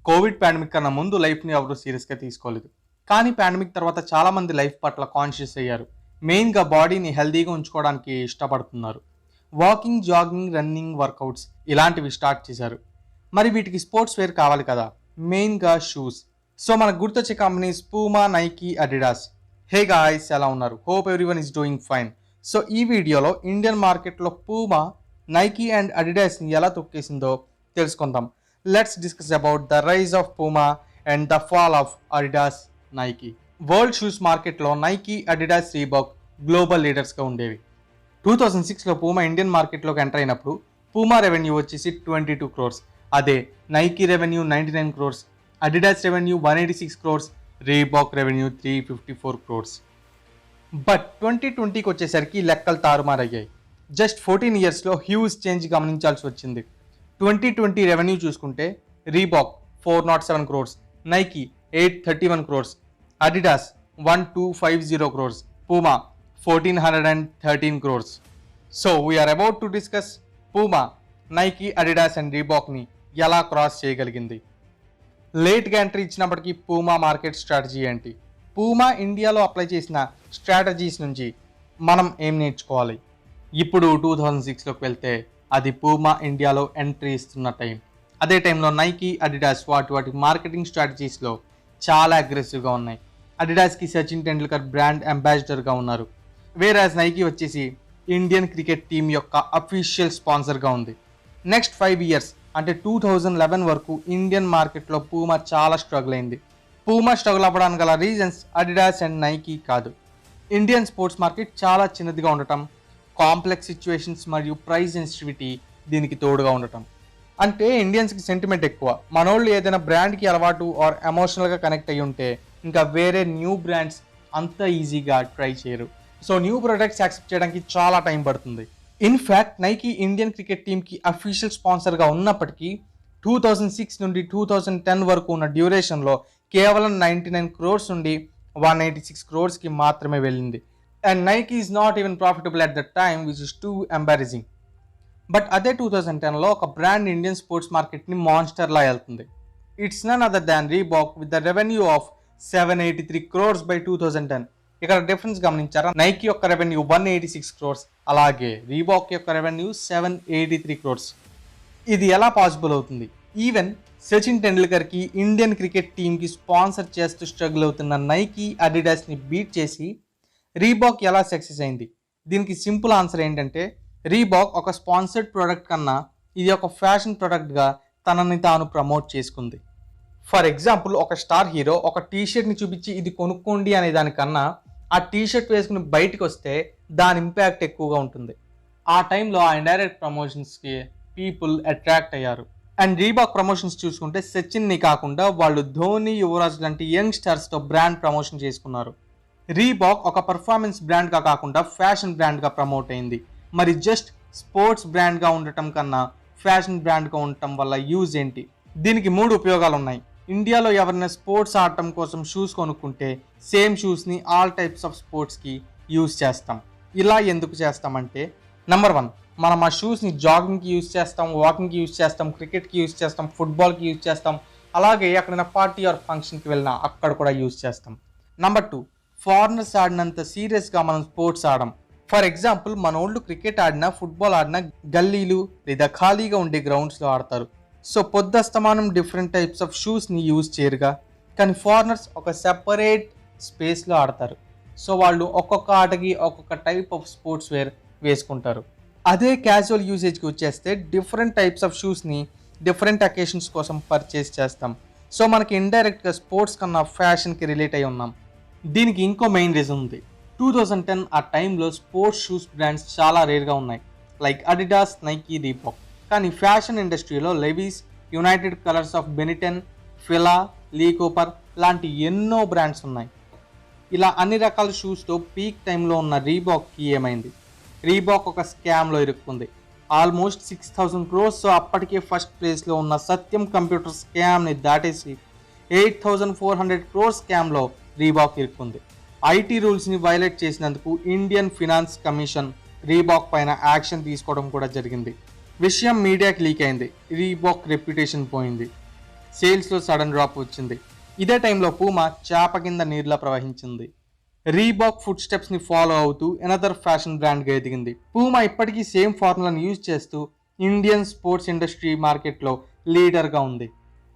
Covid pandemic కన్నా ముందు లైఫ్ని ఎవరు సీరియస్గా తీసుకోలేదు. కానీ పాండమిక్ తర్వాత చాలామంది లైఫ్ పట్ల కాన్షియస్ అయ్యారు. మెయిన్గా బాడీని హెల్దీగా ఉంచుకోవడానికి ఇష్టపడుతున్నారు. వాకింగ్, జాగింగ్, రన్నింగ్, వర్కౌట్స్ ఇలాంటివి స్టార్ట్ చేశారు. మరి వీటికి స్పోర్ట్స్ వేర్ కావాలి కదా, మెయిన్గా షూస్. సో మనకు గుర్తొచ్చే companies Puma, Nike, Adidas. Hey guys, ఎలా ఉన్నారు? Hope everyone is doing fine. So ఈ వీడియోలో ఇండియన్ మార్కెట్లో పూమా, నైకీ అండ్ అడిడాస్ని ఎలా తొక్కేసిందో తెలుసుకుందాం. Let's discuss about the rise of Puma and the fall of Adidas, Nike. World shoes మార్కెట్లో Nike, Adidas, Reebok global లీడర్స్గా ఉండేవి. 2006లో పూమా ఇండియన్ మార్కెట్లోకి ఎంటర్ అయినప్పుడు పూమా రెవెన్యూ వచ్చేసి 22 crores. అదే Nike revenue 99 crores, Adidas revenue 186 crores, Reebok revenue 354 crores. But 2020కి వచ్చేసరికి లెక్కలు తారుమారయ్యాయి. జస్ట్ 14 yearsలో హ్యూజ్ చేంజ్ గమనించాల్సి వచ్చింది. 2020 రెవెన్యూ చూసుకుంటే Reebok 407 crores, Nike 831 crores, Adidas 1250 crores, Puma 1413 crores. So we are about to discuss Puma, Nike, Adidas and రీబాక్ని ఎలా cross చేయగలిగింది. లేట్గా ఎంట్రీ ఇచ్చినప్పటికీ పూమా మార్కెట్ స్ట్రాటజీ ఏంటి, పూమా ఇండియాలో అప్లై చేసిన స్ట్రాటజీస్ నుంచి మనం ఏం నేర్చుకోవాలి. ఇప్పుడు 2006లోకి వెళ్తే అది పూమా ఇండియాలో ఎంట్రీ ఇస్తున్న టైం. అదే టైంలో నైకీ, అడిడాస్ వాటి మార్కెటింగ్ స్ట్రాటజీస్లో చాలా అగ్రెసివ్గా ఉన్నాయి. అడిడాస్కి సచిన్ టెండూల్కర్ బ్రాండ్ అంబాసిడర్గా ఉన్నారు. వేరాజ్ నైకీ వచ్చేసి ఇండియన్ క్రికెట్ టీం యొక్క అఫీషియల్ స్పాన్సర్గా ఉంది. నెక్స్ట్ 5 years అంటే 2011 వరకు ఇండియన్ మార్కెట్లో పూమా చాలా స్ట్రగుల్ అయింది. పూమా స్ట్రగుల్ అవ్వడానికి గల రీజన్స్ అడిడాస్ అండ్ నైకీ కాదు. ఇండియన్ స్పోర్ట్స్ మార్కెట్ చాలా చిన్నదిగా ఉండటం, కాంప్లెక్స్ సిచ్యువేషన్స్ మరియు ప్రైస్ సెన్సిటివిటీ దీనికి తోడుగా ఉండటం. అంటే ఇండియన్స్కి సెంటిమెంట్ ఎక్కువ. మనోళ్ళు ఏదైనా బ్రాండ్కి అలవాటు ఆర్ ఎమోషనల్గా కనెక్ట్ అయ్యి ఉంటే ఇంకా వేరే న్యూ బ్రాండ్స్ అంత ఈజీగా ట్రై చేయరు. సో న్యూ ప్రొడక్ట్స్ యాక్సెప్ట్ చేయడానికి చాలా టైం పడుతుంది. ఇన్ఫ్యాక్ట్ నైకీ ఇండియన్ క్రికెట్ టీమ్కి అఫీషియల్ స్పాన్సర్గా ఉన్నప్పటికీ 2006 నుండి 2010 వరకు ఉన్న డ్యూరేషన్లో కేవలం 99 crores నుండి 186 crores మాత్రమే వెళ్ళింది. And Nike is not even profitable at that time, which is too embarrassing. But అదే 2010లో ఒక బ్రాండ్ ఇండియన్ స్పోర్ట్స్ మార్కెట్ని మాన్స్టర్లా వెళ్తుంది. It's none other than Reebok with the revenue of 783 crores by 2010. ఇక్కడ డిఫరెన్స్ గమనించారా? నైకీ యొక్క రెవెన్యూ 186 crores, అలాగే రీబాక్ యొక్క రెవెన్యూ 783 crores. ఇది ఎలా పాసిబుల్ అవుతుంది? ఈవెన్ సచిన్ టెండూల్కర్కి ఇండియన్ క్రికెట్ టీంకి స్పాన్సర్ చేస్తూ స్ట్రగుల్ అవుతున్న నైకీ, అడిడాస్ని బీట్ చేసి రీబాక్ ఎలా సక్సెస్ అయింది? దీనికి సింపుల్ ఆన్సర్ ఏంటంటే రీబాక్ ఒక స్పాన్సర్డ్ ప్రోడక్ట్ కన్నా ఇది ఒక ఫ్యాషన్ ప్రోడక్ట్గా తనని తాను ప్రమోట్ చేసుకుంది. ఫర్ ఎగ్జాంపుల్, ఒక స్టార్ హీరో ఒక టీషర్ట్ని చూపించి ఇది కొనుక్కోండి అనే దానికన్నా ఆ టీషర్ట్ వేసుకుని బయటకు వస్తే దాని ఇంపాక్ట్ ఎక్కువగా ఉంటుంది. ఆ టైంలో ఆ ఇండైరెక్ట్ ప్రమోషన్స్కి పీపుల్ అట్రాక్ట్ అయ్యారు. అండ్ రీబాక్ ప్రమోషన్స్ చూసుకుంటే సచిన్ని కాకుండా వాళ్ళు ధోని, యువరాజ్ లాంటి యంగ్ స్టార్స్తో బ్రాండ్ ప్రమోషన్ చేసుకున్నారు. రీబాక్ ఒక పర్ఫార్మెన్స్ బ్రాండ్గా కాకుండా ఫ్యాషన్ బ్రాండ్గా ప్రమోట్ అయింది. మరి జస్ట్ స్పోర్ట్స్ బ్రాండ్గా ఉండటం కన్నా ఫ్యాషన్ బ్రాండ్గా ఉండటం వల్ల యూజ్ ఏంటి? దీనికి 3 ఉపయోగాలు ఉన్నాయి. ఇండియాలో ఎవరైనా స్పోర్ట్స్ ఆడటం కోసం షూస్ కొనుక్కుంటే సేమ్ షూస్ని ఆల్ టైప్స్ ఆఫ్ స్పోర్ట్స్కి యూజ్ చేస్తాం. ఇలా ఎందుకు చేస్తామంటే, నెంబర్ 1, మనం ఆ షూస్ని జాగింగ్కి యూజ్ చేస్తాం, వాకింగ్కి యూజ్ చేస్తాం, క్రికెట్కి యూజ్ చేస్తాం, ఫుట్బాల్కి యూజ్ చేస్తాం, అలాగే ఎక్కడైనా పార్టీ ఆర్ ఫంక్షన్కి వెళ్ళినా అక్కడ కూడా యూజ్ చేస్తాం. నెంబర్ 2, ఫారినర్స్ ఆడినంత సీరియస్గా మనం స్పోర్ట్స్ ఆడం. ఫర్ ఎగ్జాంపుల్, మన వాళ్ళు క్రికెట్ ఆడినా, ఫుట్బాల్ ఆడినా గల్లీలు లేదా ఖాళీగా ఉండే గ్రౌండ్స్లో ఆడతారు. సో పొద్దస్తమానం డిఫరెంట్ టైప్స్ ఆఫ్ షూస్ని యూజ్ చేయరుగా. కానీ ఫారినర్స్ ఒక సెపరేట్ స్పేస్లో ఆడతారు. సో వాళ్ళు ఒక్కొక్క ఆటకి ఒక్కొక్క టైప్ ఆఫ్ స్పోర్ట్స్ వేర్ వేసుకుంటారు. అదే క్యాజువల్ యూసేజ్కి వచ్చేస్తే డిఫరెంట్ టైప్స్ ఆఫ్ షూస్ని డిఫరెంట్ అకేషన్స్ కోసం పర్చేస్ చేస్తాం. సో మనకి ఇండైరెక్ట్గా స్పోర్ట్స్ కన్నా ఫ్యాషన్కి రిలేట్ అయి ఉన్నాం. దీనికి ఇంకో మెయిన్ రీజన్ ఉంది. 2010 ఆ టైంలో స్పోర్ట్స్ షూస్ బ్రాండ్స్ చాలా రేర్గా ఉన్నాయి, లైక్ అడిడాస్, నైకీ, రీబాక్. కానీ ఫ్యాషన్ ఇండస్ట్రీలో Levi's, United Colors of Benetton, Fila, Lee Cooper లాంటి ఎన్నో బ్రాండ్స్ ఉన్నాయి. ఇలా అన్ని రకాల షూస్తో పీక్ టైంలో ఉన్న రీబాక్కి ఏమైంది? రీబాక్ ఒక స్కామ్లో ఇరుక్కుంది. ఆల్మోస్ట్ 6,000 crores అప్పటికే ఫస్ట్ ప్లేస్లో ఉన్న సత్యం కంప్యూటర్ స్కామ్ని దాటేసి 8,400 crores స్కామ్లో రీబాక్ ఇరుక్కుంది. ఐటీ రూల్స్ని వైలేట్ చేసినందుకు ఇండియన్ ఫినాన్స్ కమిషన్ రీబాక్ పైన యాక్షన్ తీసుకోవడం కూడా జరిగింది. విషయం మీడియాకి లీక్ అయింది. రీబాక్ రెప్యుటేషన్ పోయింది. సేల్స్లో సడన్ డ్రాప్ వచ్చింది. ఇదే టైంలో పూమా చేప కింద నీరులా ప్రవహించింది. రీబాక్ ఫుడ్ స్టెప్స్ని ఫాలో అవుతూ ఎనదర్ ఫ్యాషన్ బ్రాండ్గా ఎదిగింది. పూమా ఇప్పటికీ సేమ్ ఫార్ములాను యూజ్ చేస్తూ ఇండియన్ స్పోర్ట్స్ ఇండస్ట్రీ మార్కెట్లో లీడర్గా ఉంది.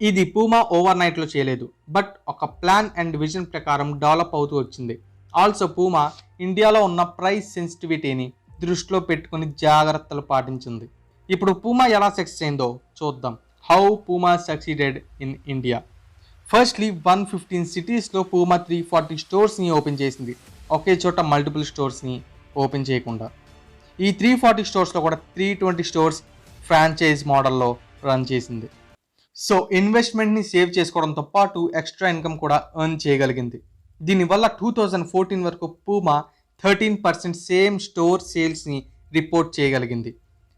ఇది పూమా ఓవర్ నైట్లో చేయలేదు, బట్ ఒక ప్లాన్ అండ్ విజన్ ప్రకారం డెవలప్ అవుతూ వచ్చింది. ఆల్సో పూమా ఇండియాలో ఉన్న ప్రైస్ సెన్సిటివిటీని దృష్టిలో పెట్టుకుని జాగ్రత్తలు పాటించింది. ఇప్పుడు పూమా ఎలా సక్సెస్ అయిందో చూద్దాం. How Puma succeeded in India. Firstly 115 సిటీస్లో పూమా 340 స్టోర్స్ని ఓపెన్ చేసింది. ఒకే చోట మల్టిపుల్ స్టోర్స్ని ఓపెన్ చేయకుండా. ఈ 340 స్టోర్స్లో కూడా 320 స్టోర్స్ ఫ్రాంచైజ్ మోడల్లో రన్ చేసింది. సో ఇన్వెస్ట్మెంట్ని సేవ్ చేసుకోవడంతో పాటు ఎక్స్ట్రా ఇన్కమ్ కూడా ఎర్న్ చేయగలిగింది. దీనివల్ల 2014 వరకు పూమా 13% సేమ్ స్టోర్ సేల్స్ని రిపోర్ట్ చేయగలిగింది.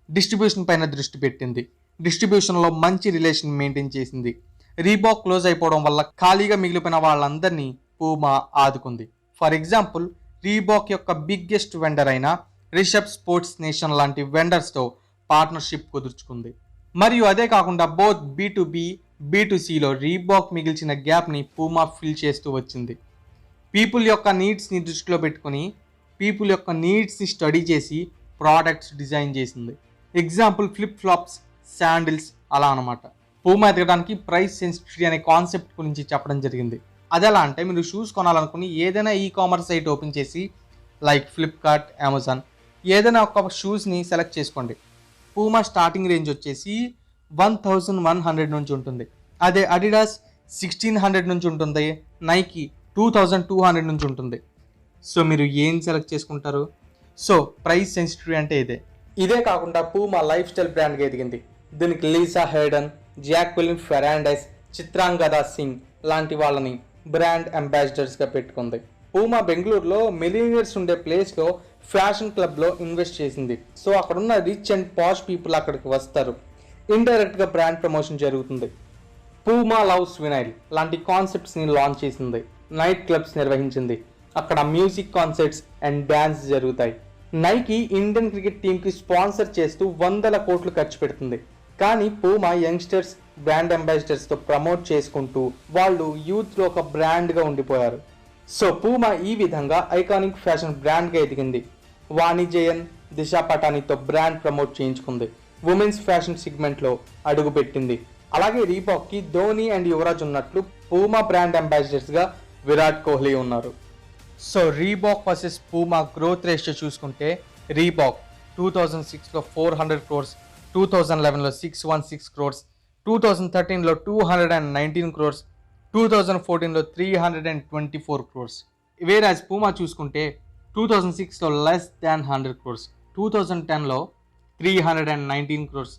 డిస్ట్రిబ్యూషన్ పైన దృష్టి పెట్టింది. డిస్ట్రిబ్యూషన్లో మంచి రిలేషన్ మెయింటైన్ చేసింది. రీబాక్ క్లోజ్ అయిపోవడం వల్ల ఖాళీగా మిగిలిపోయిన వాళ్ళందరినీ పూమా ఆదుకుంది. ఫర్ ఎగ్జాంపుల్, రీబాక్ యొక్క బిగ్గెస్ట్ వెండర్ అయిన రిషబ్ స్పోర్ట్స్ నేషన్ లాంటి వెండర్స్తో పార్ట్నర్షిప్ కుదుర్చుకుంది. మరియు అదే కాకుండా బోత్ B2B, B2Cలో రీబాక్ మిగిల్చిన గ్యాప్ని పూమా ఫిల్ చేస్తూ వచ్చింది. పీపుల్ యొక్క నీడ్స్ని దృష్టిలో పెట్టుకుని పీపుల్ యొక్క నీడ్స్ని స్టడీ చేసి ప్రోడక్ట్స్ డిజైన్ చేసింది. ఎగ్జాంపుల్ ఫ్లిప్ ఫ్లాప్స్, శాండిల్స్ అలా అనమాట. పూమా ఎదగడానికి ప్రైస్ సెన్సిటివిటీ అనే కాన్సెప్ట్ గురించి చెప్పడం జరిగింది. అది ఎలా అంటే, మీరు షూస్ కొనాలనుకుని ఏదైనా కామర్స్ సైట్ ఓపెన్ చేసి లైక్ ఫ్లిప్కార్ట్, అమెజాన్ ఏదైనా ఒక షూస్ని సెలెక్ట్ చేసుకోండి. పూమా స్టార్టింగ్ రేంజ్ వచ్చేసి 1100 నుంచి ఉంటుంది. అదే అడిడాస్ 1600 నుంచి ఉంటుంది. నైకీ 2200 నుంచి ఉంటుంది. సో మీరు ఏం సెలెక్ట్ చేసుకుంటారు? సో ప్రైస్ సెన్సిటివిటీ అంటే ఇదే కాకుండా పూమా లైఫ్ స్టైల్ బ్రాండ్గా ఎదిగింది. దీనికి లీసా హెర్డన్, జాక్వెలిన్ ఫెరాండైస్, చిత్రాంగదా సింగ్ లాంటి వాళ్ళని బ్రాండ్ అంబాసిడర్స్గా పెట్టుకుంది. పూమా బెంగళూరులో మిలియనర్స్ ఉండే ప్లేస్లో ఫ్యాషన్ క్లబ్లో ఇన్వెస్ట్ చేసింది. సో అక్కడున్న రిచ్ అండ్ పాష్ పీపుల్ అక్కడికి వస్తారు. ఇండైరెక్ట్గా బ్రాండ్ ప్రమోషన్ జరుగుతుంది. పూమా లవ్స్ వినైల్ లాంటి కాన్సెప్ట్స్ని లాంచ్ చేసింది. నైట్ క్లబ్స్ నిర్వహించింది. అక్కడ మ్యూజిక్ కాన్సర్ట్స్ అండ్ డ్యాన్స్ జరుగుతాయి. నైకీ ఇండియన్ క్రికెట్ టీంకి స్పాన్సర్ చేస్తూ 100 కోట్లు ఖర్చు పెడుతుంది. కానీ పూమా యంగ్స్టర్స్ బ్రాండ్ అంబాసిడర్స్తో ప్రమోట్ చేసుకుంటూ వాళ్ళు యూత్లో ఒక బ్రాండ్గా ఉండిపోయారు. సో పూమా ఈ విధంగా ఐకానిక్ ఫ్యాషన్ బ్రాండ్గా ఎదిగింది. వాణి జయన్, దిశా పటానీతో బ్రాండ్ ప్రమోట్ చేయించుకుంది. ఉమెన్స్ ఫ్యాషన్ సెగ్మెంట్లో అడుగుపెట్టింది. అలాగే రీబాక్కి ధోని అండ్ యువరాజ్ ఉన్నట్లు పూమా బ్రాండ్ అంబాసిడర్స్గా విరాట్ కోహ్లీ ఉన్నారు. So Reebok versus Puma growth ratio చూసుకుంటే రీబాక్ 2006లో 400 క్రోర్స్, 2011లో 616 క్రోర్స్, 2013లో 219 క్రోర్స్, 2014లో 324 క్రోర్స్. వేరాజ్ పూమా చూసుకుంటే 2006లో లెస్ దాన్ 100 క్రోర్స్, 2010లో 319 క్రోర్స్,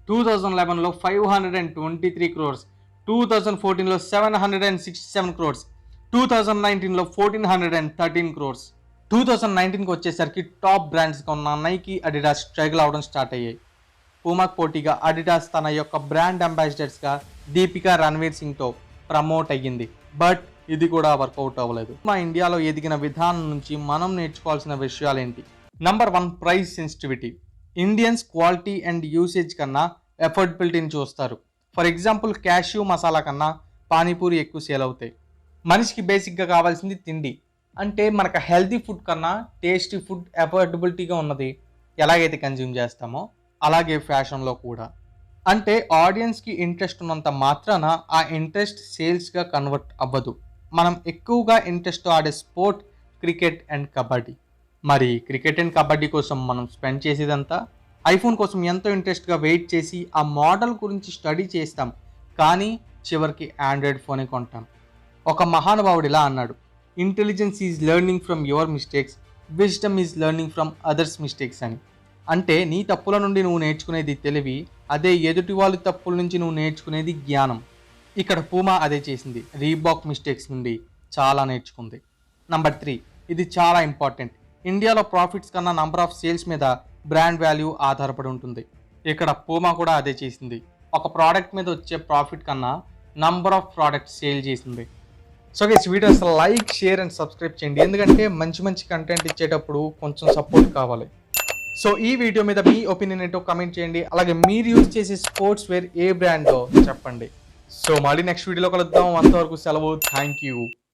2011లో 523 క్రోర్స్, 2014లో 767 క్రోర్స్, 2019లో 1413 క్రోర్స్. 2019కి వచ్చేసరికి టాప్ బ్రాండ్స్గా ఉన్న నైకీ, అడిడాస్ స్ట్రగుల్ అవడం స్టార్ట్ అయ్యాయి. పూమాకు పోటీగా అడిడాస్ తన యొక్క బ్రాండ్ అంబాసిడర్స్గా దీపికా రణ్వీర్ సింగ్తో ప్రమోట్ అయ్యింది. బట్ ఇది కూడా వర్కౌట్ అవ్వలేదు. మా ఇండియాలో ఎదిగిన విధానం నుంచి మనం నేర్చుకోవాల్సిన విషయాలు ఏంటి? Number 1, price sensitivity. Indians quality and usage కన్నా ఎఫోర్డబిలిటీని చూస్తారు. ఫర్ ఎగ్జాంపుల్, క్యాష్యూ మసాలా కన్నా పానీపూరి ఎక్కువ సేల్ అవుతాయి. మనిషికి బేసిక్గా కావాల్సింది తిండి. అంటే మనకు హెల్తీ ఫుడ్ కన్నా టేస్టీ ఫుడ్ ఎఫోర్డబిలిటీగా ఉన్నది ఎలాగైతే కన్జ్యూమ్ చేస్తామో అలాగే ఫ్యాషన్లో కూడా. అంటే ఆడియన్స్కి ఇంట్రెస్ట్ ఉన్నంత మాత్రాన ఆ ఇంట్రెస్ట్ సేల్స్గా కన్వర్ట్ అవ్వదు. మనం ఎక్కువగా ఇంట్రెస్ట్ ఆడే స్పోర్ట్ క్రికెట్ అండ్ కబడ్డీ. మరి క్రికెట్ అండ్ కబడ్డీ కోసం మనం స్పెండ్ చేసేదంతా ఐఫోన్ కోసం ఎంతో ఇంట్రెస్ట్గా వెయిట్ చేసి ఆ మోడల్ గురించి స్టడీ చేస్తాం, కానీ చివరికి ఆండ్రాయిడ్ ఫోనే కొంటాం. ఒక మహానుభావుడు ఇలా అన్నాడు, intelligence is learning from your mistakes, wisdom is learning from others mistakes అని. అంటే నీ తప్పుల నుండి నువ్వు నేర్చుకునేది తెలివి, అదే ఎదుటి వాళ్ళ తప్పుల నుంచి నువ్వు నేర్చుకునేది జ్ఞానం. ఇక్కడ పూమా అదే చేసింది. రీబాక్ మిస్టేక్స్ నుండి చాలా నేర్చుకుంది. నంబర్ 3, ఇది చాలా ఇంపార్టెంట్. ఇండియాలో ప్రాఫిట్స్ కన్నా నంబర్ ఆఫ్ సేల్స్ మీద బ్రాండ్ వాల్యూ ఆధారపడి ఉంటుంది. ఇక్కడ పూమా కూడా అదే చేసింది. ఒక ప్రోడక్ట్ మీద వచ్చే ప్రాఫిట్ కన్నా నంబర్ ఆఫ్ ప్రోడక్ట్స్ సేల్ చేసింది. So guys, videos like, share and subscribe చేయండి. ఎందుకంటే మంచి మంచి కంటెంట్ ఇచ్చేటప్పుడు కొంచెం సపోర్ట్ కావాలి. సో ఈ వీడియో మీద మీ ఒపీనియన్ ఏంటో కమెంట్ చేయండి. అలాగే మీరు యూజ్ చేసే స్పోర్ట్స్ వేర్ ఏ బ్రాండో చెప్పండి. సో మళ్ళీ నెక్స్ట్ వీడియోలో కలుద్దాం. అంతవరకు సెలవు. Thank you.